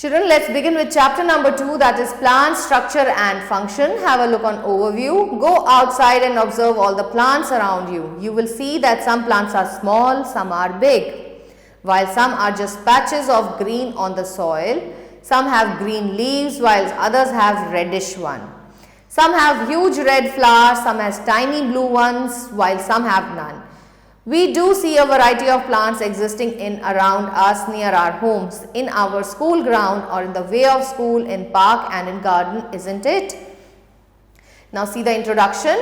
Children, let's begin with chapter number 2, that is plant structure and function. Have a look on overview. Go outside and observe all the plants around you. You will see that some plants are small, some are big, while some are just patches of green on the soil. Some have green leaves while others have reddish one. Some have huge red flowers, some has tiny blue ones while some have none. We do see a variety of plants existing in around us near our homes, in our school ground or in the way of school, in park and in garden, isn't it? Now see the introduction.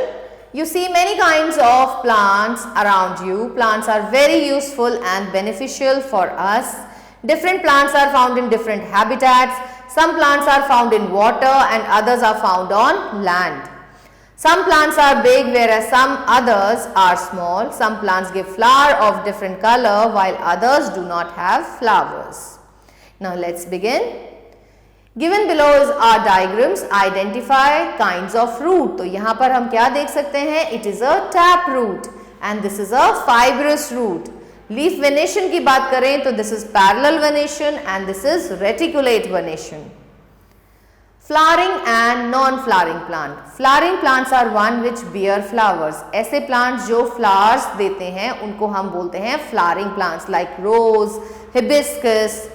You see many kinds of plants around you. Plants are very useful and beneficial for us. Different plants are found in different habitats. Some plants are found in water and others are found on land. Some plants are big whereas some others are small. Some plants give flower of different color while others do not have flowers. Now let's begin. Given below is our diagrams. Identify kinds of root. तो यहाँ पर हम क्या देख सकते हैं? It is a tap root and this is a fibrous root. Leaf venation की बात करें तो this is parallel venation and this is reticulate venation. Flowering and non-flowering plant. Flowering plants are one which bear flowers. ऐसे plants जो flowers देते हैं उनको हम बोलते हैं flowering plants like rose, hibiscus.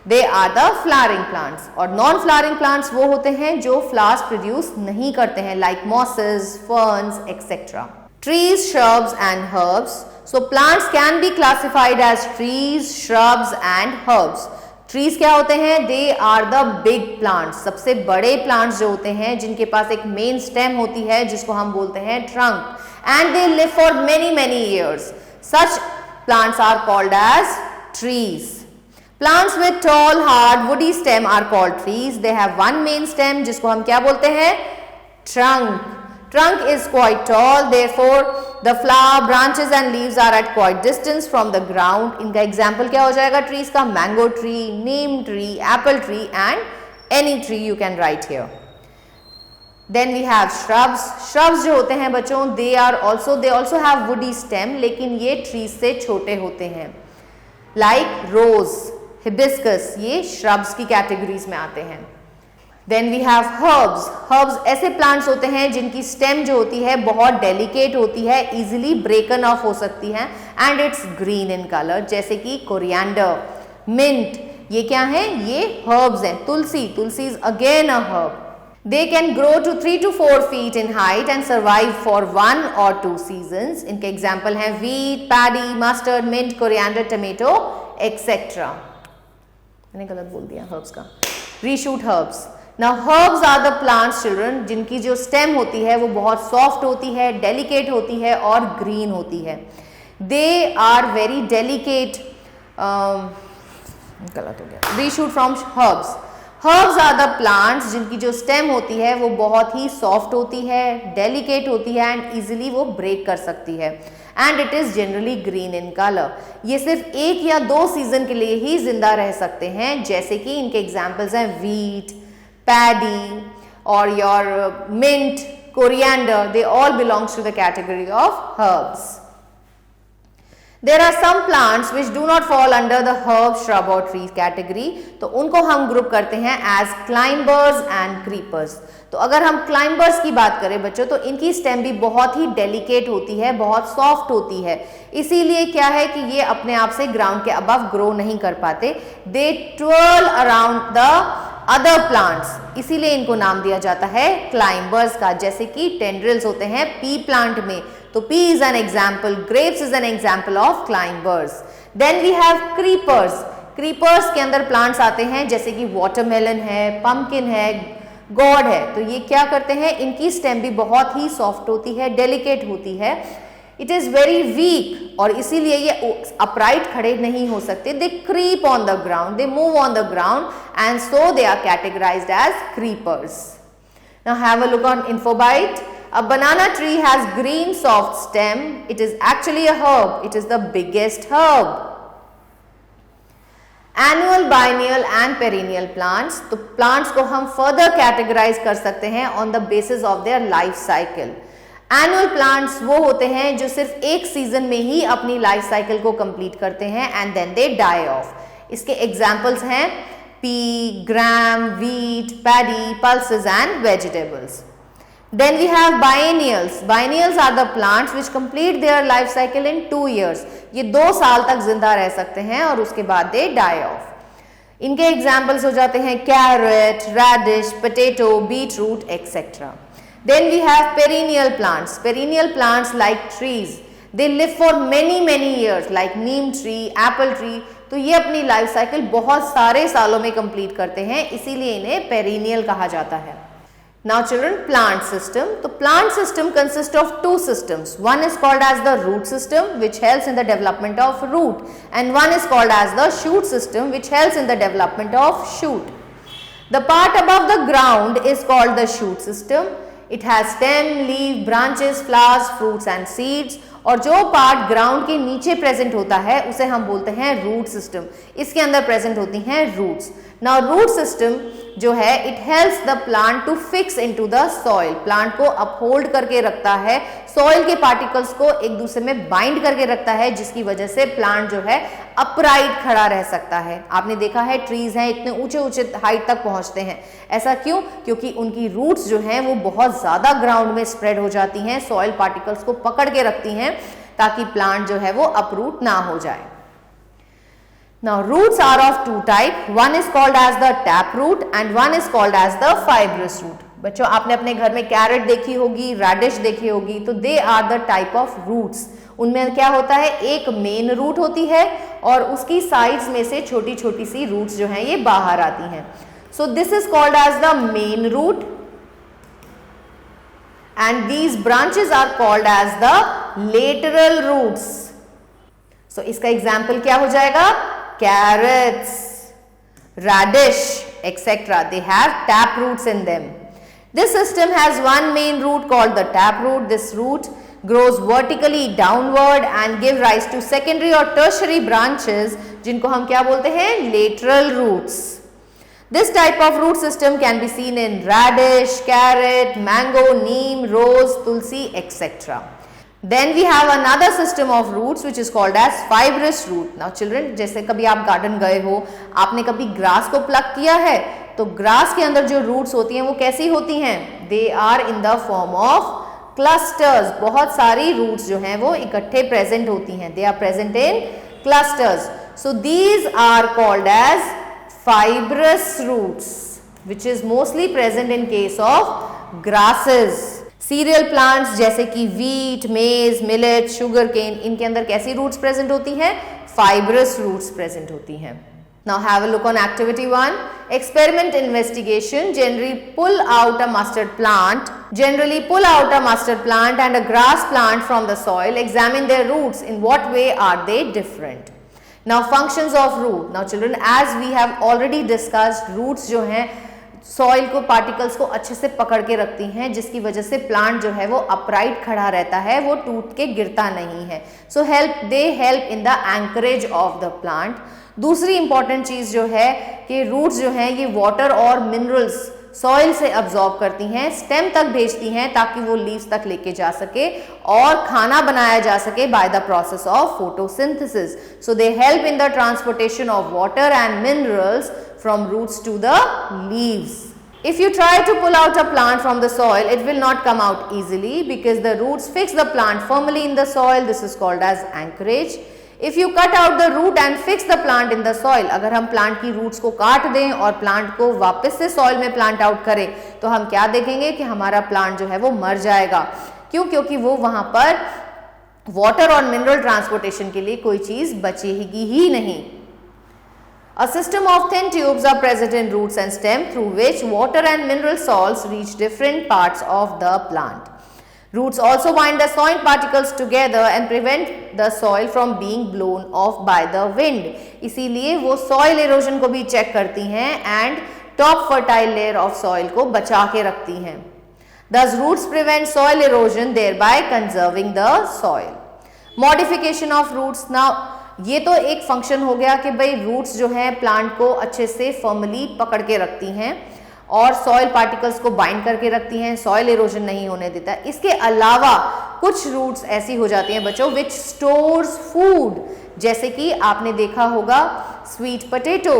They are the flowering plants. और non-flowering plants वो होते हैं जो flowers produce नहीं करते हैं like mosses, ferns, etc. Trees, shrubs and herbs. So plants can be classified as trees, shrubs and herbs. Trees क्या होते हैं? They are the big plants. सबसे बड़े प्लांट्स जो होते हैं जिनके पास एक मेन स्टेम होती है जिसको हम बोलते हैं trunk, and they live for many years. Such plants are called as trees. Plants with tall hard woody stem are called trees. They have one main stem जिसको हम क्या बोलते हैं? Trunk. Trunk is quite tall, therefore the flower, branches and leaves are at quite distance from the ground. इनका example क्या हो जाएगा trees का? Mango tree, neem tree, apple tree and any tree you can write here. Then we have shrubs. Shrubs जो होते हैं बच्चों, they also have woody stem, लेकिन ये trees से छोटे होते हैं. Like rose, hibiscus, ये shrubs की categories में आते हैं. Then we have herbs. Herbs ऐसे plants होते हैं जिनकी stem जो होती है बहुत delicate होती है, easily broken off हो सकती है and it's green in color. जैसे कि coriander, mint, ये क्या है? ये herbs हैं. तुलसी is again a herb. They can grow to 3 to 4 feet in height and survive for 1 or 2 seasons. इनके example हैं wheat, paddy, mustard, mint, coriander, tomato, etc. मैंने गलत बोल दिया herbs का. Reshoot herbs. Now herbs are the plants, children, जिनकी जो stem होती है वो बहुत soft होती है, delicate होती है और green होती है. They are very delicate. गलत हो गया. Reshoot from herbs. Herbs are the plants जिनकी जो stem होती है वो बहुत ही soft होती है, delicate होती है and easily वो break कर सकती है. And it is generally green in color. ये सिर्फ 1 या 2 सीजन के लिए ही जिंदा रह सकते हैं, जैसे कि इनके एग्जाम्पल्स हैं wheat, paddy or your mint, coriander. They all belongs to the category of herbs. There are some plants which do not fall under the herb, shrub or tree category. तो उनको हम ग्रुप करते हैं as climbers and creepers. तो अगर हम climbers की बात करें बच्चों तो इनकी स्टेम भी बहुत ही delicate होती है, बहुत सॉफ्ट होती है. इसीलिए क्या है कि ये अपने आप से ग्राउंड के अबव ग्रो नहीं कर पाते. They twirl around the other plants. इसीलिए इनको नाम दिया जाता है climbers का. जैसे कि tendrils होते हैं pea plant में, तो pea is an example, grapes is an example of climbers. Then we have creepers. Creepers के अंदर plants आते हैं जैसे कि watermelon है, pumpkin है, gourd है. तो ये क्या करते हैं? इनकी stem भी बहुत ही soft होती है, delicate होती है. It is very weak और इसीलिए ये upright खड़े नहीं हो सकते. They creep on the ground, they move on the ground and so they are categorized as creepers. Now have a look on InfoBite. A banana tree has green soft stem. It is actually a herb. It is the biggest herb. Annual, biennial and perennial plants. तो plants को हम further categorize कर सकते हैं on the basis of their life cycle. Annual plants वो होते हैं जो सिर्फ एक सीजन में ही अपनी लाइफ साइकिल को कंप्लीट करते हैं and then they die off. इसके एग्जांपल्स हैं pea, gram, wheat, paddy, pulses and vegetables. Then we have biennials. Biennials are the plants which complete their life cycle in 2 years. ये 2 साल तक जिंदा रह सकते हैं और उसके बाद they die off. इनके एग्जाम्पल्स हो जाते हैं carrot, radish, potato, beetroot etcetera. Then we have perennial plants. Perennial plants like trees. They live for many years like neem tree, apple tree. तो ये अपनी लाइफ साइकिल बहुत सारे सालों में कंप्लीट करते हैं, इसीलिए इन्हें पेरिनियल कहा जाता है. Now children, plant system. तो plant system consists of 2 systems. One is called as the root system which helps in the development of root, and one is called as the shoot system which helps in the development of shoot. The part above the ground is called the shoot system. It has stem, leaf, branches, flowers, fruits and seeds. और जो part ground के नीचे present होता है उसे हम बोलते हैं रूट सिस्टम. इसके अंदर प्रेजेंट होती हैं रूट्स. नाउ रूट सिस्टम जो है it helps the plant to fix into the soil. Plant को अपहोल्ड करके रखता है, सॉइल के पार्टिकल्स को एक दूसरे में बाइंड करके रखता है, जिसकी वजह से प्लांट जो है अपराइट खड़ा रह सकता है. आपने देखा है ट्रीज हैं इतने ऊंचे हाइट तक पहुंचते हैं. ऐसा क्यों? क्योंकि उनकी रूट्स जो हैं वो बहुत ज्यादा ग्राउंड में स्प्रेड हो जाती हैं, सॉइल पार्टिकल्स को पकड़ के रखती हैं ताकि प्लांट जो है वो अपरूट ना हो जाए. Now roots are of 2 types. One is called as the tap root and one is called as the fibrous root. बच्चों आपने अपने घर में कैरेट देखी होगी, रेडिश देखी होगी, तो they are the type of roots. उनमें क्या होता है, एक मेन रूट होती है और उसकी साइड्स में से छोटी छोटी सी रूट्स जो हैं ये बाहर आती हैं. So this is called as the main root and these branches are called as the lateral roots. So इसका एग्जाम्पल क्या हो जाएगा? Carrots, radish, etc. They have tap roots in them. This system has one main root called the tap root. This root grows vertically downward and give rise to secondary or tertiary branches, जिनको हम क्या बोलते हैं? Lateral roots. This type of root system can be seen in radish, carrot, mango, neem, rose, tulsi, etc. Then we have another system of roots which is called as fibrous root. Now children, जैसे कभी आप garden गए हो, आपने कभी grass को plug किया है, तो ग्रास के अंदर जो रूट्स होती हैं वो कैसी होती हैं? They are in the form of clusters. बहुत सारी रूट्स जो हैं वो इकट्ठे प्रेजेंट होती हैं. They are present in clusters. So these are called as fibrous roots, which is mostly present in case of grasses. Serial plants जैसे कि वीट, मेज, मिलेट, शुगर केन, इनके अंदर कैसी रूट्स प्रेजेंट होती हैं? फाइब्रस रूट्स प्रेजेंट होती हैं. Now have a look on activity 1. Experiment investigation. Generally pull out a mustard plant and a grass plant from the soil. Examine their roots. In what way are they different? Now functions of root. Now children, as we have already discussed, roots जो हैं soil को, particles को अच्छे से पकड़ के रखती हैं, जिसकी वजह से प्लांट जो है वो अपराइट खड़ा रहता है, वो टूट के गिरता नहीं है. So they help in the anchorage of the plant. दूसरी इंपॉर्टेंट चीज जो है कि रूट्स जो हैं ये वाटर और मिनरल्स सॉइल से अब्जॉर्ब करती हैं, स्टेम तक भेजती हैं ताकि वो लीव्स तक लेके जा सके और खाना बनाया जा सके bye the process of photosynthesis. So they help in the transportation of water and minerals from roots to the leaves. If you try to pull out a plant from the soil, it will not come out easily because the roots fix the plant firmly in the soil. This is called as anchorage. If you cut out the root and fix the plant in the soil, अगर हम plant की roots को काट दें और plant को वापस से सॉइल में प्लांट आउट करें, तो हम क्या देखेंगे कि हमारा प्लांट जो है वो मर जाएगा. क्यों? क्योंकि वो वहां पर वाटर और मिनरल ट्रांसपोर्टेशन के लिए कोई चीज बचेगी ही नहीं. A system of thin tubes are present in roots and stem through which water and mineral salts reach different parts of the plant. Roots also bind the soil particles together and prevent the soil from being blown off by the wind. इसीलिए वो soil erosion को भी check करती हैं and top fertile layer of soil को बचा के रखती हैं. Thus roots prevent soil erosion, thereby conserving the soil. Modification of roots. Now ये तो एक फंक्शन हो गया कि भाई रूट्स जो हैं प्लांट को अच्छे से फर्मली पकड़ के रखती हैं और सॉइल पार्टिकल्स को बाइंड करके रखती हैं, सॉइल इरोजन नहीं होने देता. इसके अलावा कुछ रूट्स ऐसी हो जाती हैं बच्चों विच स्टोर्स फूड, जैसे कि आपने देखा होगा स्वीट पोटैटो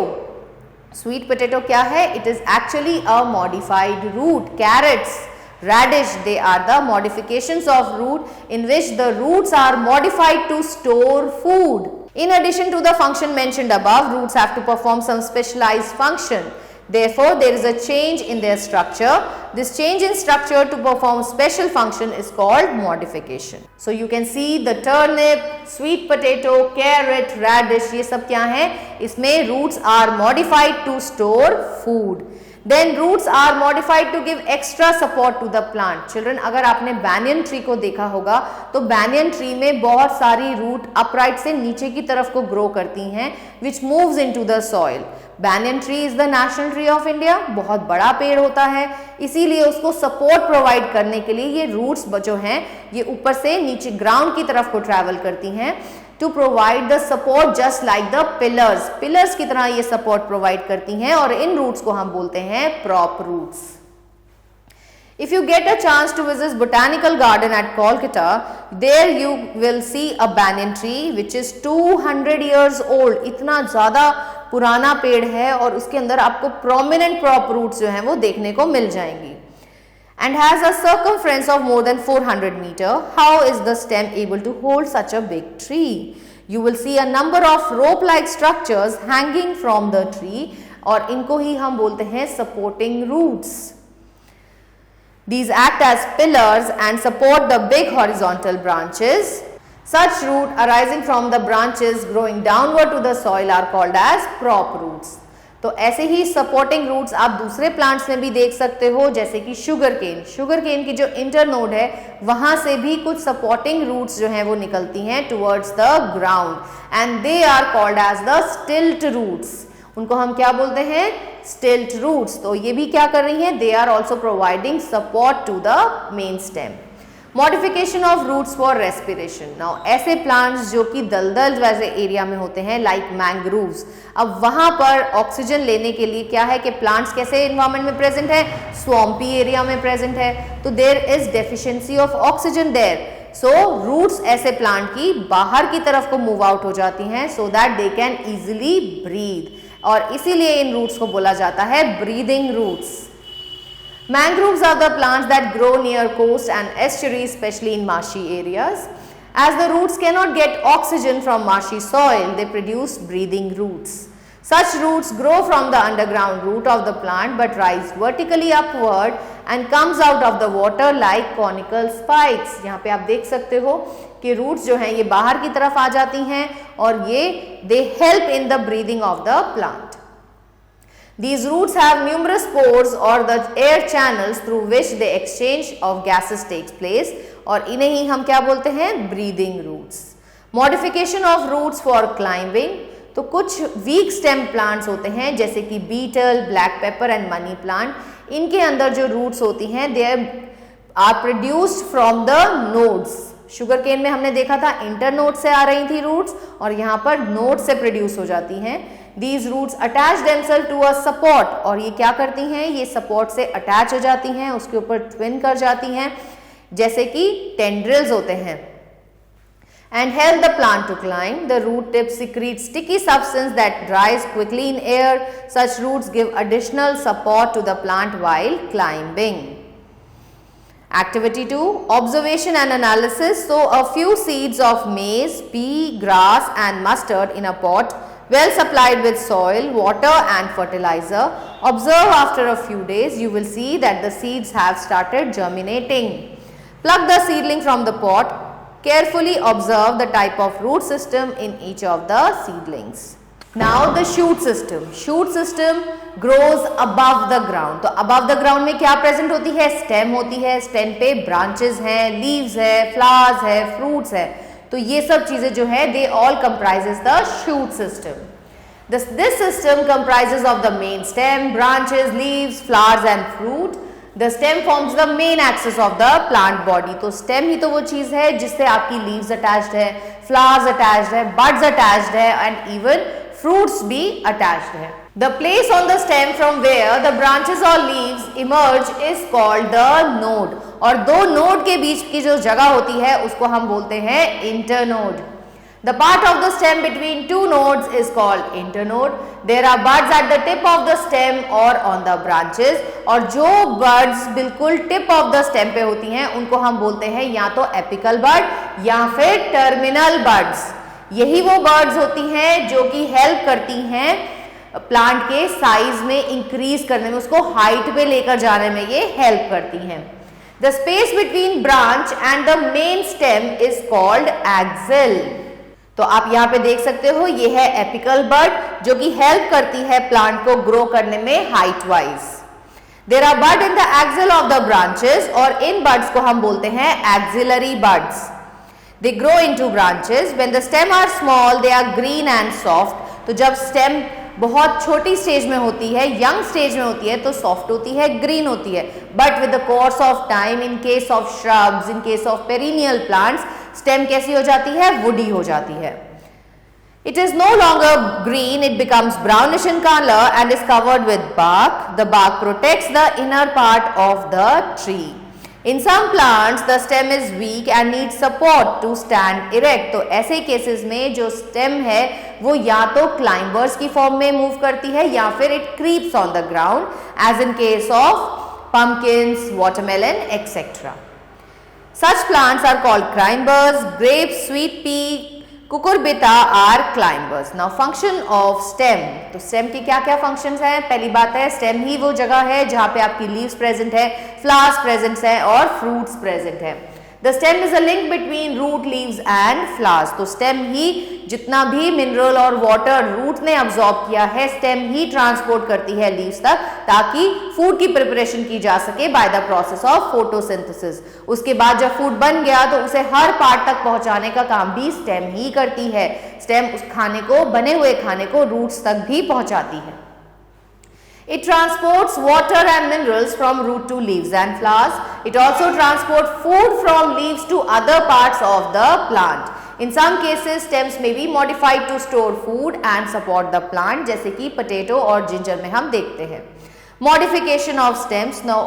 Sweet potato क्या है? It is actually a modified root. Carrots, radish, they are the modifications of root in which the roots are modified to store food. In addition to the function mentioned above, roots have to perform some specialized function. Therefore, there is a change in their structure. This change in structure to perform special function is called modification. So, you can see the turnip, sweet potato, carrot, radish, ये सब क्या हैं? इसमें roots are modified to store food. Then roots are modified to give extra support to the plant. Children, अगर आपने banyan tree को देखा होगा तो banyan tree में बहुत सारी root upright से नीचे की तरफ को grow करती हैं, which moves into the soil. Banyan tree is the national tree of India. बहुत बड़ा पेड़ होता है, इसीलिए उसको support provide करने के लिए ये roots जो हैं ये ऊपर से नीचे ground की तरफ को travel करती हैं to provide the support just like the pillars. Pillars की तरह ये support provide करती हैं और इन roots को हम बोलते हैं prop roots. If you get a chance to visit botanical garden at Kolkata, there you will see a banyan tree which is 200 years old. इतना ज़्यादा पुराना पेड़ है और उसके अंदर आपको prominent prop roots जो हैं वो देखने को मिल जाएंगी. And has a circumference of more than 400 meters. How is the stem able to hold such a big tree? You will see a number of rope-like structures hanging from the tree और इनको ही हम बोलते हैं supporting roots. These act as pillars and support the big horizontal branches. Such roots arising from the branches growing downward to the soil are called as prop roots. तो ऐसे ही supporting roots आप दूसरे plants में भी देख सकते हो, जैसे कि शुगर केन की जो इंटरनोड है वहां से भी कुछ सपोर्टिंग रूट्स जो हैं वो निकलती हैं towards the ground and they are called as the stilt roots. उनको हम क्या बोलते हैं? स्टिल्ट रूट्स. तो ये भी क्या कर रही हैं? They are also providing support to the main stem. Modification of roots for respiration. Now ऐसे प्लांट्स जो कि दलदल वैसे एरिया में होते हैं लाइक मैंग्रोव्स, अब वहां पर ऑक्सीजन लेने के लिए क्या है कि प्लांट्स कैसे एनवायरमेंट में प्रेजेंट है? स्वॉम्पी एरिया में प्रेजेंट है, तो there is deficiency of oxygen there. So roots ऐसे प्लांट की बाहर की तरफ को मूव आउट हो जाती हैं so that they can easily breathe, और इसीलिए इन रूट्स को बोला जाता है breathing roots. Mangroves are the plants that grow near coast and estuaries, especially in marshy areas. As the roots cannot get oxygen from marshy soil, they produce breathing roots. Such roots grow from the underground root of the plant but rise vertically upward and comes out of the water like conical spikes. यहाँ पे आप देख सकते हो कि roots जो हैं ये बाहर की तरफ आ जाती हैं और ये they help in the breathing of the plant. These roots have numerous pores or the air channels through which the exchange of gases takes place, और इन्हें ही हम क्या बोलते हैं? breathing roots. Modification of roots for climbing. तो कुछ weak stem plants होते हैं जैसे कि beetle, black pepper and money plant. इनके अंदर जो roots होती हैं they are produced from the nodes. Sugarcane में हमने देखा था इंटरनोड से आ रही थी रूट्स और यहाँ पर नोड से प्रोड्यूस हो जाती हैं. These roots attach themselves to a support, और ये क्या करती हैं? ये सपोर्ट से अटैच हो जाती हैं, उसके ऊपर ट्विन कर जाती हैं जैसे कि टेंड्रिल्स होते हैं. And help the plant to climb. The root tip secretes sticky substance that dries quickly in air. Such roots give additional support to the plant while climbing. Activity 2, observation and analysis. So a few seeds of maize, pea, grass and mustard in a pot well supplied with soil, water and fertilizer. Observe after a few days, you will see that the seeds have started germinating. Pluck the seedling from the pot. Carefully observe the type of root system in each of the seedlings. Now the shoot system. Shoot system grows above the ground. तो above the ground में क्या present होती है? Stem होती है. Stem पे branches हैं, leaves है, flowers है, fruits है. तो ये सब चीजें जो है they all comprises the shoot system. This system comprises of the main stem, branches, leaves, flowers and fruit. The stem forms the main axis of the plant body. तो stem ही तो वो चीज है जिससे आपकी leaves attached है, flowers attached है, buds attached है and even fruits भी attached है. The place on the stem from where the branches or leaves emerge is called the node. और दो node के बीच की जो जगह होती है उसको हम बोलते हैं internode. The part of the stem between two nodes is called internode. There are buds at the tip of the stem or on the branches. और जो buds बिल्कुल tip of the stem पे होती हैं उनको हम बोलते हैं या तो apical bud या फिर terminal buds. यही वो buds होती हैं जो कि help करती हैं प्लांट के साइज में इंक्रीज करने में, उसको हाइट पे लेकर जाने में ये हेल्प करती हैं. The space between branch and the main stem is called axil. तो आप यहाँ पे देख सकते हो ये है एपिकल बड जो कि हेल्प करती है प्लांट को ग्रो करने में height wise. There are bud in the axil of the branches और इन बड्स को हम बोलते हैं axillary buds. They grow into branches. When the stem are small they are green and soft. तो जब स्टेम बहुत छोटी स्टेज में होती है, यंग स्टेज में होती है, तो सॉफ्ट होती है, ग्रीन होती है. But with the course of time, in case of shrubs, in case of perennial plants, stem कैसी हो जाती है? वुडी हो जाती है. It is no longer green, it becomes brownish in colour and is covered with bark. The bark protects the inner part of the tree. In some plants the stem is weak and needs support to stand erect. तो ऐसे cases में जो stem है वो या तो climbers की form में मूव करती है या फिर it creeps on the ground, as in case of pumpkins, watermelon, etc. Such plants are called climbers. Grapes, sweet pea, cucurbita are climbers. Now function of stem. तो स्टेम की क्या क्या फंक्शंस हैं? पहली बात है स्टेम ही वो जगह है जहां पे आपकी लीव्स प्रेजेंट है, फ्लावर्स प्रेजेंट है और फ्रूट्स प्रेजेंट है. The stem is a link between root, leaves and flowers. तो स्टेम ही जितना भी मिनरल और वाटर रूट ने अब्सॉर्ब किया है, स्टेम ही ट्रांसपोर्ट करती है लीव्स तक ताकि फूड की प्रिपरेशन की जा सके bye the process of photosynthesis. उसके बाद जब फूड बन गया तो उसे हर पार्ट तक पहुंचाने का काम भी स्टेम ही करती है. स्टेम उस खाने को, बने हुए खाने को रूट्स तक भी पहुंचाती है. It transports water and minerals from root to leaves and flowers. It also transports food from leaves to other parts of the plant. In some cases, stems may be modified to store food and support the plant, जैसे कि potato और ginger में हम देखते हैं. Modification of stems. Now,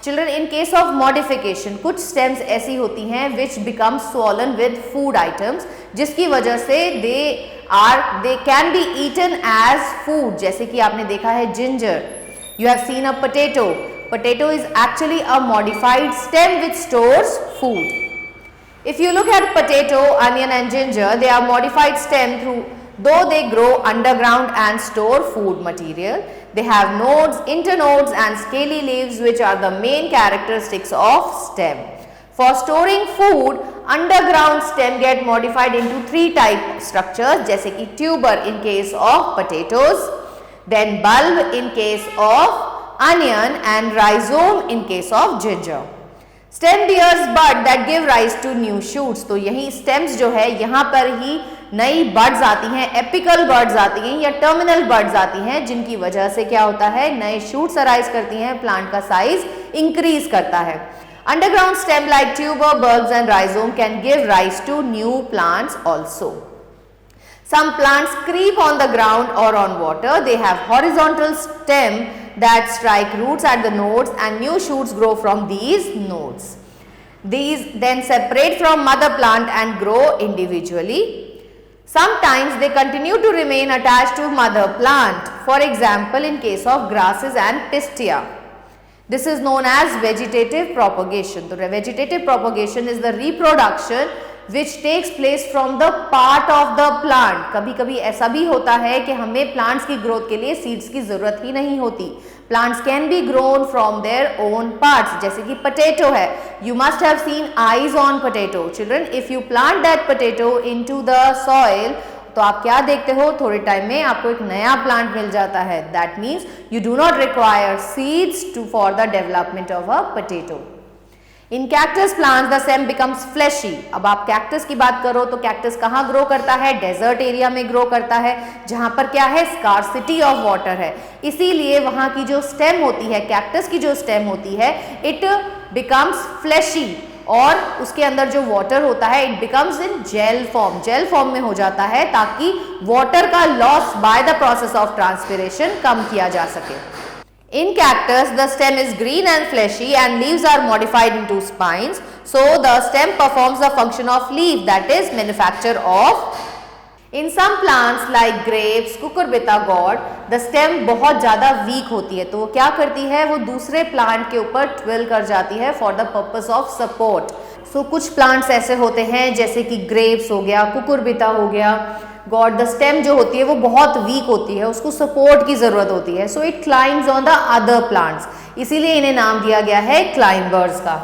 children, in case of modification, कुछ stems ऐसी होती हैं which become swollen with food items, जिसकी वजह से they can be eaten as food. जैसे कि आपने देखा है ginger. You have seen a potato. Potato is actually a modified stem which stores food. If you look at potato, onion and ginger, they are modified stem though they grow underground and store food material. They have nodes, internodes and scaly leaves which are the main characteristics of stem. For storing food, underground stem get modified into three type structures, जैसे कि tuber in case of potatoes, then bulb in case of onion and rhizome in case of ginger. Stem bears bud that give rise to new shoots. तो यही stems जो है यहाँ पर ही नई buds आती हैं, apical buds आती हैं या terminal buds आती हैं, जिनकी वजह से क्या होता है, नए shoots arise करती हैं, plant का size increase करता है. Underground stem like tuber, bulbs and rhizome can give rise to new plants also. Some plants creep on the ground or on water. They have horizontal stem that strike roots at the nodes and new shoots grow from these nodes. These then separate from mother plant and grow individually. Sometimes they continue to remain attached to mother plant. For example, in case of grasses and pistia. This is known as vegetative propagation. So, vegetative propagation is the reproduction which takes place from the part of the plant. कभी कभी ऐसा भी होता है कि हमें plants की growth के लिए seeds की ज़रूरत ही नहीं होती. Plants can be grown from their own parts. जैसे कि potato है. You must have seen eyes on potato. Children, if you plant that potato into the soil, तो आप क्या देखते हो, थोड़े टाइम में आपको एक नया प्लांट मिल जाता है. That means you do not require seeds to for the development of a potato. In cactus plants the stem becomes fleshy. अब आप कैक्टस की बात करो तो कैक्टस कहाँ ग्रो करता है? डेजर्ट एरिया में ग्रो करता है, जहां पर क्या है, स्कार्सिटी ऑफ वाटर है. इसीलिए वहां की जो स्टेम होती है, कैक्टस की जो स्टेम होती है, इट बिकम्स फ्लैशी और उसके अंदर जो वाटर होता है it becomes in gel form. Gel form में हो जाता है ताकि वाटर का loss by the process of transpiration कम किया जा सके. In cactus, the stem is green and fleshy and leaves are modified into spines. So, the stem performs the function of leaf, that is manufacture of in some plants like grapes, cucurbita gourd, the stem बहुत ज़्यादा week होती है, तो वो क्या करती है, वो दूसरे प्लांट के ऊपर ट्विल कर जाती है for the purpose of support. So कुछ प्लांट्स ऐसे होते हैं जैसे कि ग्रेप्स हो गया, कुकुरबिता हो गया, गॉड, द स्टेम जो होती है वो बहुत वीक होती है, उसको सपोर्ट की जरूरत होती है। So it climbs on the other plants, इसीलिए इन्हें नाम दिया गया है क्लाइंबर्स का।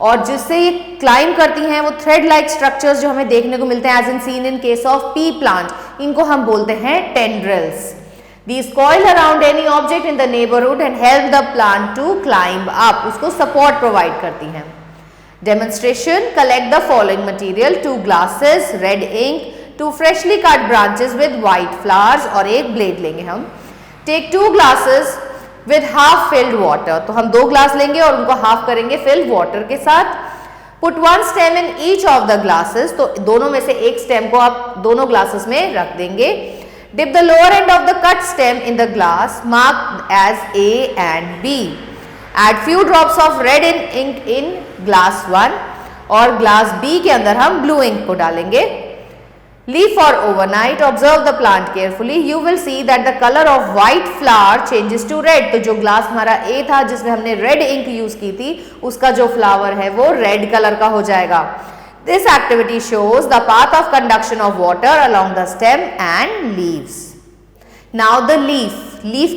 और जिससे ये क्लाइम करती हैं वो थ्रेड लाइक स्ट्रक्चर्स जो हमें देखने को मिलते हैं as in seen in case of pea plant, इनको हम बोलते हैं tendrils. These coil around any object in the neighborhood and help the plant to climb up, उसको सपोर्ट प्रोवाइड करती हैं। Demonstration, collect the following material, 2 glasses, red ink, 2 freshly cut branches with white flowers, और एक blade लेंगे हम। Take 2 glasses with half filled water, तो हम 2 glass लेंगे और उनको हाफ करेंगे फिल्ड वाटर के साथ। Put 1 stem in each of the glasses, तो दोनों में से एक स्टेम को आप दोनों ग्लासेस में रख देंगे। Dip the lower end of the cut stem in the glass marked as A and B। Add few drops of red ink in glass 1, और ग्लास B के अंदर हम ब्लू इंक को डालेंगे। Leave for overnight, observe the plant carefully, you will see that the color of white flower changes to red। तो जो glass हमारा A था जिसमें हमने रेड इंक यूज की थी, उसका जो फ्लावर है वो रेड कलर का हो जाएगा। This activity shows the path of conduction of water along the stem and leaves। Now the leaf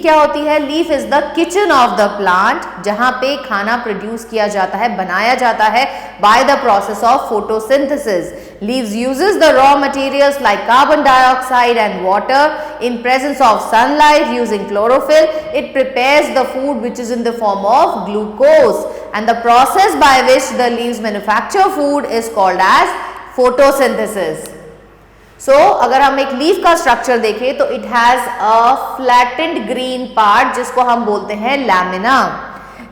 क्या होती है? Leaf is the kitchen of the plant, जहां पे खाना प्रोड्यूस किया जाता है, बनाया जाता है bye the process of photosynthesis. Leaves uses the raw materials like carbon dioxide and water in presence of sunlight. Using chlorophyll, it prepares the food which is in the form of glucose, and the process by which the leaves manufacture food is called as photosynthesis। So, अगर हम एक leaf का structure देखें तो it has a flattened green part जिसको हम बोलते हैं lamina.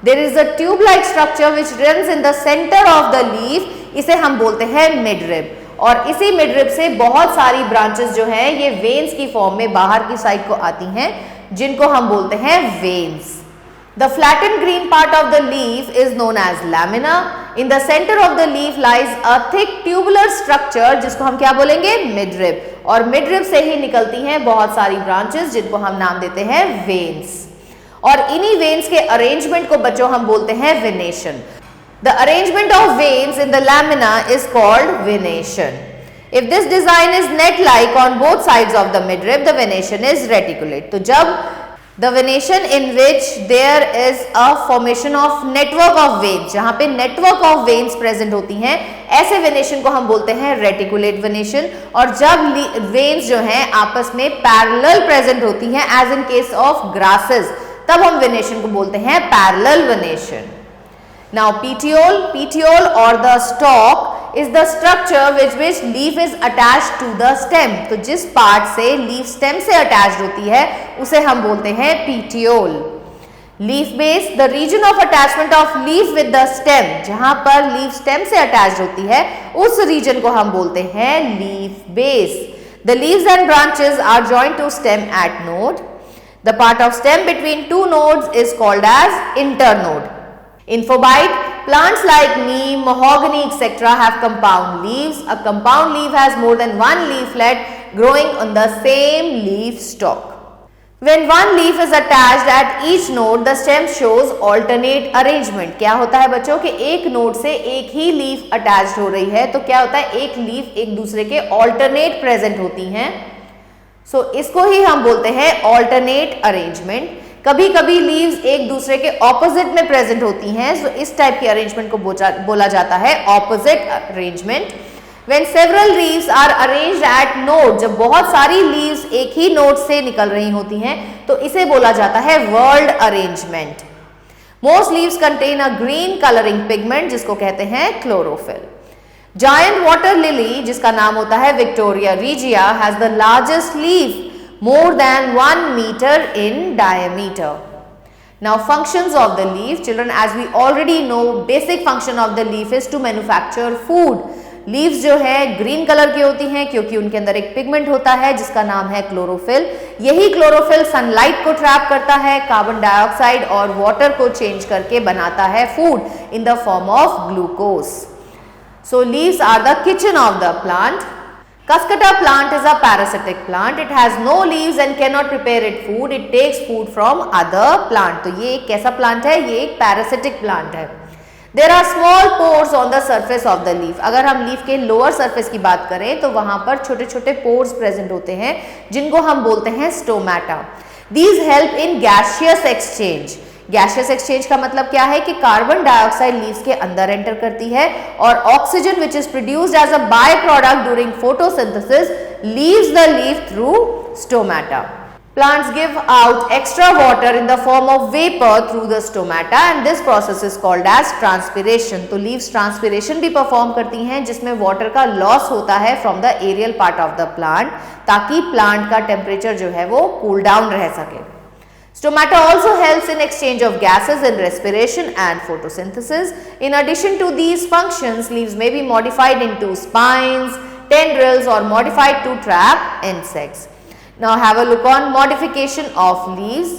There is a tube like structure which runs in the centre of the leaf, इसे हम बोलते हैं मिडरिब, और इसी मिडरिब से बहुत सारी ब्रांचेस जो हैं ये वेन्स की फॉर्म में बाहर की साइड को आती हैं, जिनको हम बोलते हैं veins. The flattened green part of the leaf is known as lamina. In the center of the leaf lies a thick tubular structure जिसको हम क्या बोलेंगे? midrib, और midrib से ही निकलती हैं बहुत सारी ब्रांचेस जिनको हम नाम देते हैं veins, और इन्हीं veins के अरेंजमेंट को बच्चों हम बोलते हैं venation। The arrangement of veins in the lamina is called venation. If this design is net-like on both sides of the midrib, the venation is reticulate। तो जब the venation in which there is a formation of network of veins, जहां पे network of veins present होती हैं, ऐसे venation को हम बोलते हैं reticulate venation। और जब veins जो हैं आपस में parallel present होती हैं as in case of grasses, तब हम venation को बोलते हैं parallel venation। Now petiole or the stalk is the structure with which leaf is attached to the stem। तो जिस पार्ट से लीफ स्टेम से अटैच्ड होती है उसे हम बोलते हैं petiole। Leaf base, the region of attachment of leaf with the stem, जहां पर लीफ स्टेम से अटैच्ड होती है उस रीजन को हम बोलते हैं leaf base. The leaves and branches are joined to stem at node. The part of stem between two nodes is called as internode. Infobite, plants like neem, mahogany, etc. have compound leaves. A compound leaf has more than one leaflet growing on the same leaf stalk. When one leaf is attached at each node, the stem shows alternate arrangement। क्या होता है बच्चों कि एक node से एक ही leaf attached हो रही है, तो क्या होता है एक लीफ एक दूसरे के ऑल्टरनेट प्रेजेंट होती हैं। सो इसको ही हम बोलते हैं ऑल्टरनेट अरेंजमेंट। कभी कभी लीव्स एक दूसरे के ऑपोजिट में प्रेजेंट होती हैं, सो इस टाइप की अरेंजमेंट को बोला जाता है opposite arrangement. When several leaves are arranged at node, जब बहुत सारी लीव्स एक ही नोड से निकल रही होती हैं तो इसे बोला जाता है world arrangement. Most leaves contain a green colouring pigment जिसको कहते हैं क्लोरोफिल। जायंट वाटर लिली जिसका नाम होता है Victoria regia has the largest leaf more than 1 meter in diameter। Now functions of the leaf, children, as we already know, basic function of the leaf is to manufacture food। Leaves जो है green colour की होती हैं क्योंकि उनके अंदर एक pigment होता है जिसका नाम है क्लोरोफिल। यही क्लोरोफिल सनलाइट को ट्रैप करता है, कार्बन डाइऑक्साइड और वाटर को चेंज करके बनाता है food in the form of glucose. So leaves are the kitchen of the plant. Cuscuta plant is a parasitic plant. It has no leaves and cannot prepare it food. It takes food from other plant. तो ये एक कैसा plant है? ये एक parasitic plant है. There are small pores on the surface of the leaf. अगर हम leaf के lower surface की बात करें तो वहां पर छोटे छोटे pores present होते हैं जिनको हम बोलते हैं stomata. These help in gaseous exchange. Gaseous exchange का मतलब क्या है कि कार्बन डाइऑक्साइड लीव्स के अंदर एंटर करती है और oxygen which is produced as a by product during photosynthesis leaves the leaf through stomata. Plants give out extra water in the form of vapour through the stomata and this process is called as transpiration. तो leaves transpiration भी perform करती हैं जिसमें water का loss होता है from the aerial part of the plant ताकि plant का टेम्परेचर जो है वो कूल डाउन रह सके. Stomata also helps in exchange of gases in respiration and photosynthesis. In addition to these functions, leaves may be modified into spines, tendrils or modified to trap insects. Now have a look on modification of leaves.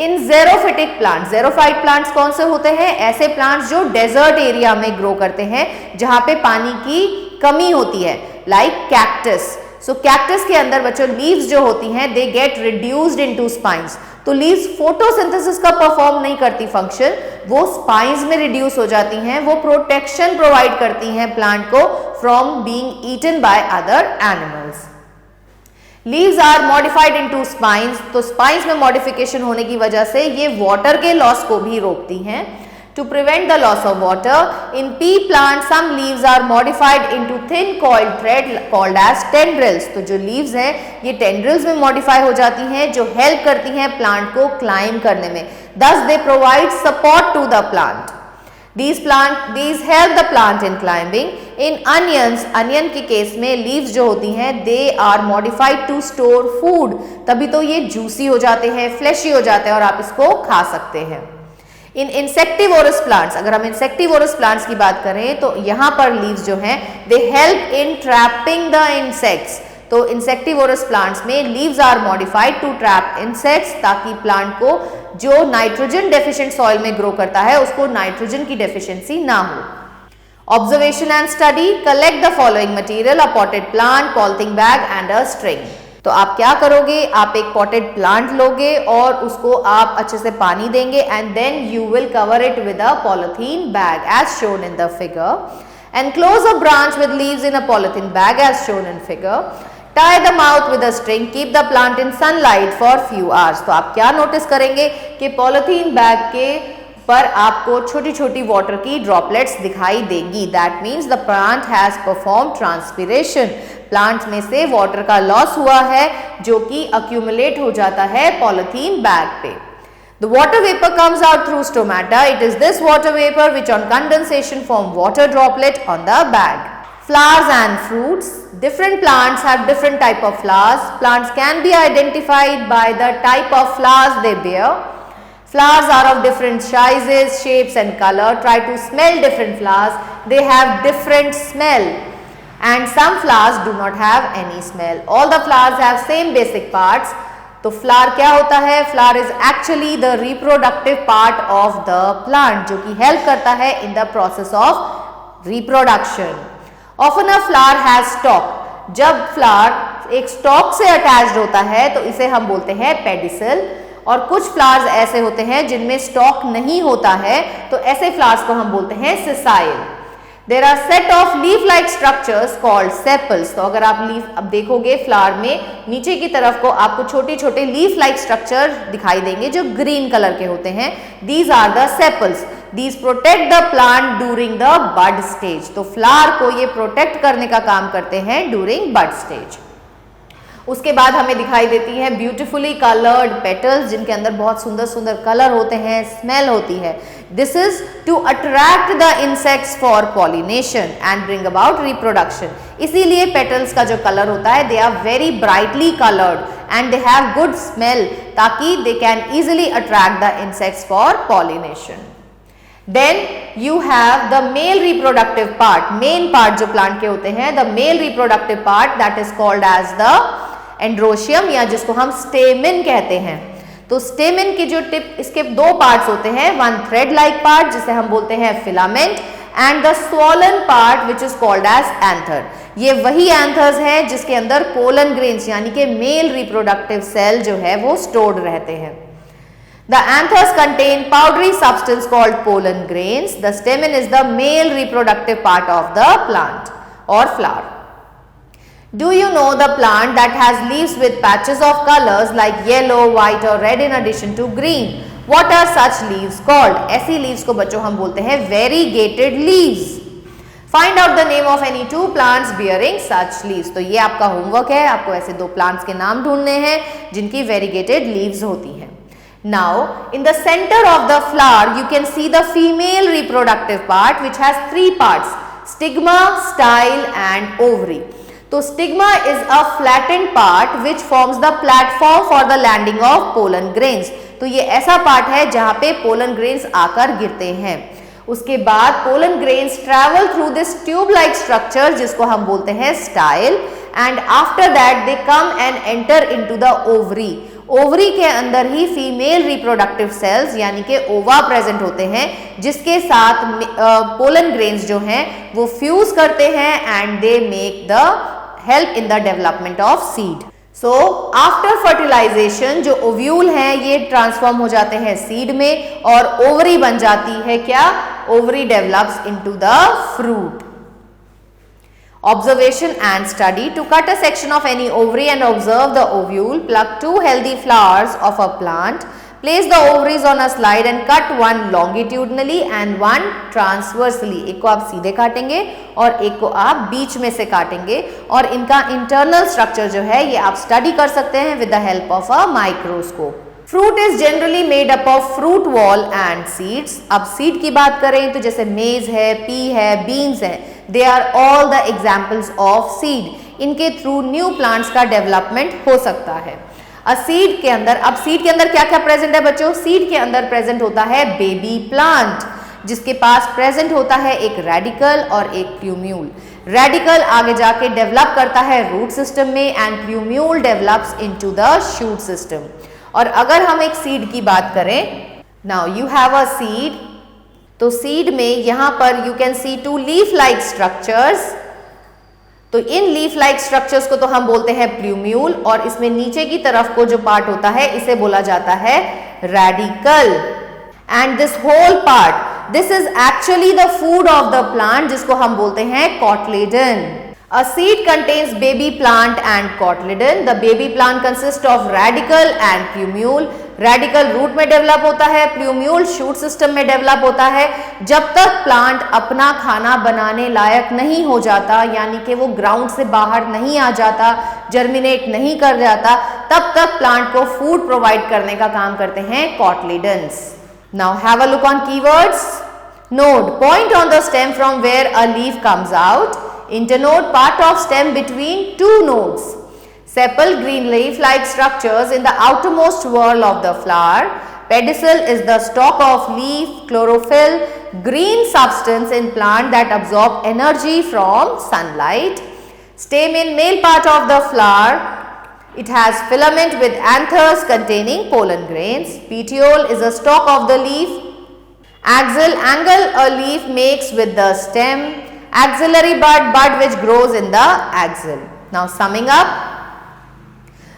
In xerophytic plants, xerophyte plants कौन से होते हैं? ऐसे plants जो desert area में grow करते हैं जहाँ पे पानी की कमी होती है, like cactus. So cactus के अंदर बच्चों leaves जो होती हैं they get reduced into spines. तो लीव्स फोटोसिंथेसिस का परफॉर्म नहीं करती फंक्शन, वो स्पाइन्स में रिड्यूस हो जाती हैं, वो प्रोटेक्शन प्रोवाइड करती हैं प्लांट को from being eaten by other animals. Leaves are modified into spines. तो स्पाइन्स में मॉडिफिकेशन होने की वजह से ये वाटर के लॉस को भी रोकती हैं. To prevent the loss of water, in pea plant some leaves are modified into thin coiled thread called as tendrils. तो जो leaves हैं ये tendrils में modify हो जाती हैं जो help करती हैं plant को climb करने में. Thus they provide support to the plant. These help the plant in climbing. In onions, onion के केस में leaves जो होती हैं they are modified to store food. तभी तो ये juicy हो जाते हैं, fleshy हो जाते हैं और आप इसको खा सकते हैं. इन इंसेक्टिवोरस प्लांट्स, अगर हम इंसेक्टिवोरस प्लांट्स की बात करें तो यहाँ पर लीव्स जो हैं they help in trapping the insects. तो इंसेक्टिवोरस प्लांट्स में leaves are modified to trap insects ताकि प्लांट को जो नाइट्रोजन डेफिशिएंट सॉइल में ग्रो करता है उसको नाइट्रोजन की डेफिशिएंसी ना हो. Observation and study. Collect the following material, a potted plant, polythene bag and a string. तो आप क्या करोगे? आप एक पॉटेड प्लांट लोगे और उसको आप अच्छे से पानी देंगे and then you will cover it with a polythene bag as shown in the figure and close a branch with leaves in a polythene bag as shown in figure. Tie the mouth with a string. Keep the plant in sunlight for few hours. तो आप क्या notice करेंगे कि polythene bag के पर आपको छोटी छोटी वाटर की ड्रॉपलेट्स दिखाई देंगी. That means the plant has perform transpiration. Plant में से वाटर का लॉस हुआ है जो कि अक्यूमुलेट हो जाता है पॉलिथीन बैग पे. The water vapour comes out through stomata. It is this water vapour which on condensation form water droplet on the bag. Flowers and fruits. Different plants have different type of flowers. Plants can be identified by the type of flowers they bear. Flowers are of different sizes, shapes and color. Try to smell different flowers. They have different smell. And some flowers do not have any smell. All the flowers have same basic parts. तो flower क्या होता है? Flower is actually the reproductive part of the plant जो कि help करता है in the process of reproduction. Often a flower has stalk. जब flower एक stalk से attached होता है तो इसे हम बोलते हैं pedicel. और कुछ flowers ऐसे होते हैं जिनमें stalk नहीं होता है तो ऐसे flowers को हम बोलते हैं sessile. There are set of leaf-like structures called sepals. तो अगर आप लीफ अब देखोगे फ्लावर में नीचे की तरफ को आपको छोटे छोटे leaf-like structure दिखाई देंगे जो ग्रीन कलर के होते हैं. These are the sepals. These protect the plant during the bud stage. तो फ्लावर को ये प्रोटेक्ट करने का काम करते हैं during bud stage. उसके बाद हमें दिखाई देती है ब्यूटिफुली कलर्ड पेटल्स जिनके अंदर बहुत सुंदर सुंदर कलर होते हैं, स्मेल होती है. This is to attract the insects for pollination and bring about reproduction. इसीलिए पेटल्स का जो कलर होता है they are very brightly coloured and they have good smell ताकि they can easily attract the insects for pollination. Then you have the male reproductive part. Main part जो plant के होते हैं, the male reproductive part that is called as the androecium या जिसको हम stamen कहते हैं. तो स्टेमिन की जो टिप इसके दो पार्ट्स होते हैं. वन थ्रेड लाइक पार्ट जिसे हम बोलते हैं filament and the swollen part which is called as anther. ये वही anthers है जिसके अंदर pollen grains यानी कि male reproductive cell जो है वो stored रहते हैं. The anthers contain powdery substance called pollen grains. The stamen is the male reproductive part of the plant or flower. Do you know the plant that has leaves with patches of colors like yellow, white or red in addition to green? What are such leaves called? ऐसी leaves को बच्चों हम बोलते हैं variegated leaves. Find out the name of any two plants bearing such leaves. तो ये आपका homework है, आपको ऐसे दो plants के नाम ढूंढने हैं जिनकी variegated leaves होती हैं. Now, in the center of the flower, you can see the female reproductive part which has three parts: stigma, style and ovary. तो stigma is a flattened part which forms the platform for the landing of pollen grains. तो ये ऐसा part है जहां पे pollen grains आकर गिरते हैं. उसके बाद pollen grains travel through this tube like structure जिसको हम बोलते हैं style, and after that they come and enter into the ovary. Ovary के अंदर ही फीमेल रिप्रोडक्टिव सेल्स यानी कि ओवा प्रेजेंट होते हैं जिसके साथ पोलन ग्रेन्स जो हैं वो फ्यूज करते हैं and they make the help in the development of seed. So after fertilisation जो ओव्यूल हैं ये ट्रांसफॉर्म हो जाते हैं सीड में और ओवरी बन जाती है. क्या? Ovary develops into the fruit. Observation and study. To cut a section of any ovary and observe the ovule, pluck two healthy flowers of a plant. Place the ovaries on a slide and cut one longitudinally and one transversely. एक को आप सीधे काटेंगे और एक को आप बीच में से काटेंगे और इनका internal structure जो है ये आप study कर सकते हैं with the help of a microscope. Fruit is generally made up of fruit wall and seeds. अब seed की बात करें तो जैसे maize है, pea है, beans है, they are all the examples of seed. इनके through new plants का development हो सकता है. सीड के अंदर, अब सीड के अंदर क्या क्या प्रेजेंट है बच्चों? सीड के अंदर प्रेजेंट होता है बेबी प्लांट जिसके पास प्रेजेंट होता है एक रेडिकल और एक प्लूम्यूल. रेडिकल आगे जाके डेवलप करता है रूट सिस्टम में and plumule develops into the shoot system. और अगर हम एक सीड की बात करें, now you have a seed, तो सीड में यहां पर you can see two leaf like structures. तो इन लीफ लाइक स्ट्रक्चर्स को तो हम बोलते हैं प्लूम्यूल और इसमें नीचे की तरफ को जो पार्ट होता है इसे बोला जाता है radicle. And this whole part, this is actually the food of the plant जिसको हम बोलते हैं cotyledon. A seed contains baby plant and cotyledon. The baby plant consists of radicle and plumule. Radicle root में develop होता है, plumule shoot system में develop होता है. जब तक प्लांट अपना खाना बनाने लायक नहीं हो जाता यानी कि वो ग्राउंड से बाहर नहीं आ जाता, जर्मिनेट नहीं कर जाता, तब तक प्लांट को फूड प्रोवाइड करने का काम करते हैं cotyledons. Now have a look on keywords. Node, point on the stem from where a leaf comes out. Internode, part of stem between two nodes. Sepal, green leaf-like structures in the outermost whorl of the flower. Pedicel is the stalk of leaf. Chlorophyll, green substance in plant that absorb energy from sunlight. Stamen, male part of the flower. It has filament with anthers containing pollen grains. Petiole is a stalk of the leaf. Axil, angle a leaf makes with the stem. Axillary bud, bud which grows in the axil. Now summing up,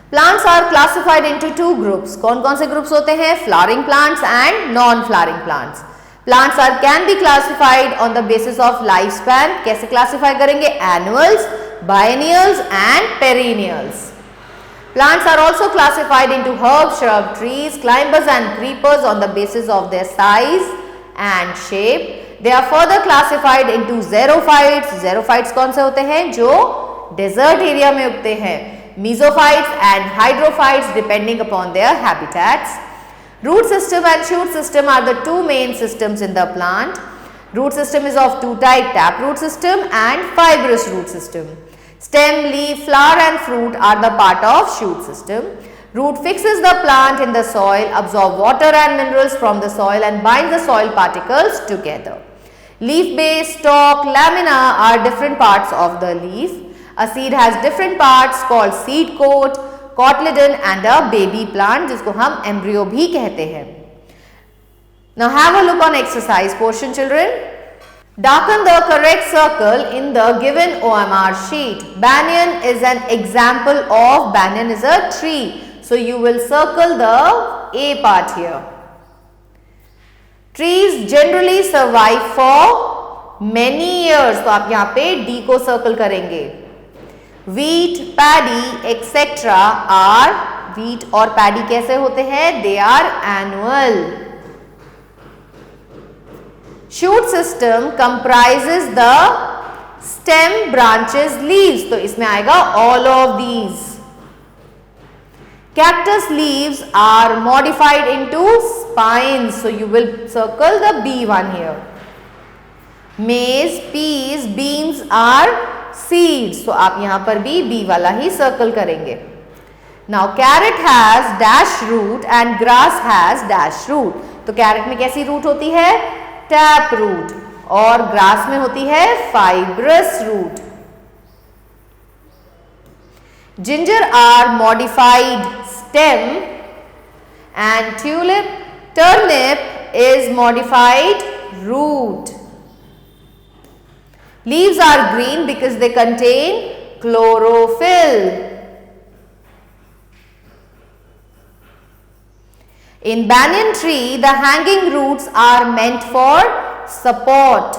plants are classified into two groups. कौन कौन से groups होते हैं? Flowering plants and non-flowering plants. Plants are can be classified on the basis of lifespan. कैसे classify करेंगे? Annuals, biennials and perennials. Plants are also classified into herbs, shrub, trees, climbers and creepers on the basis of their size and shape. They are further classified into xerophytes. Xerophytes कौन से होते हैं? जो desert area में उगते हैं. Mesophytes and hydrophytes depending upon their habitats. Root system and shoot system are the two main systems in the plant. Root system is of two types, taproot system and fibrous root system. Stem, leaf, flower and fruit are the part of shoot system. Root fixes the plant in the soil, absorb water and minerals from the soil and bind the soil particles together. Leaf base, stalk, lamina are different parts of the leaf. A seed has different parts called seed coat, cotyledon and a baby plant जिसको हम embryo भी कहते हैं. Now have a look on exercise portion children. Darken the correct circle in the given OMR sheet. Banyan is an example of, banyan is a tree. So you will circle the A part here. Trees generally survive for many years. तो आप यहाँ पे D को circle करेंगे. Wheat, paddy, etc. are, wheat और paddy कैसे होते हैं? They are annual. Shoot system comprises the stem, branches, leaves. तो इसमें आएगा all of these. Cactus leaves are modified into spines. So you will circle the B one here. Maize, peas, beans are seeds. So आप यहाँ पर भी B वाला ही circle करेंगे. Now carrot has dash root and grass has dash root. तो carrot में कैसी root होती है? Tap root. और grass में होती है fibrous root. Ginger are modified stem and turnip is modified root. Leaves are green because they contain chlorophyll. In banyan tree, the hanging roots are meant for support.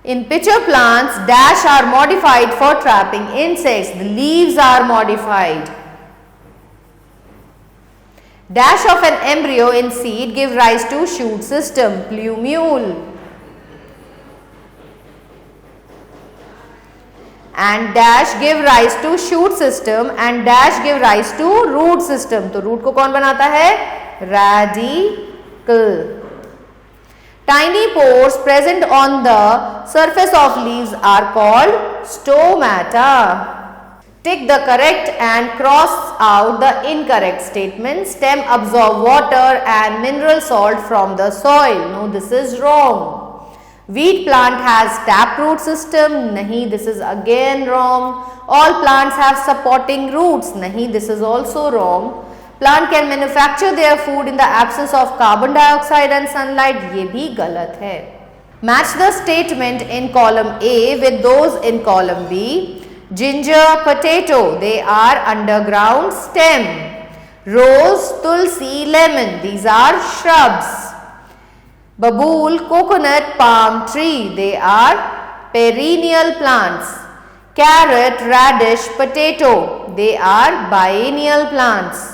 In pitcher plants, dash are modified for trapping insects. The leaves are modified. Dash of an embryo in seed give rise to shoot system, plumule. And dash give rise to shoot system and dash give rise to root system. तो root को कौन बनाता है? Radicle. Tiny pores present on the surface of leaves are called stomata. Tick the correct and cross out the incorrect statement. Stem absorb water and mineral salt from the soil. No, this is wrong. Wheat plant has taproot system. Nahi, this is again wrong. All plants have supporting roots. Nahi, this is also wrong. Plant can manufacture their food in the absence of carbon dioxide and sunlight. ये भी गलत है. Match the statement in column A with those in column B. Ginger, potato, they are underground stem. Rose, tulsi, lemon, these are shrubs. Babool, coconut, palm tree, they are perennial plants. Carrot, radish, potato, they are biennial plants.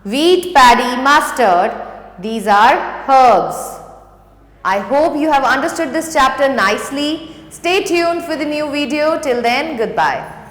Wheat, paddy, mustard, these are herbs. I hope you have understood this chapter nicely. Stay tuned for the new video. Till then, goodbye.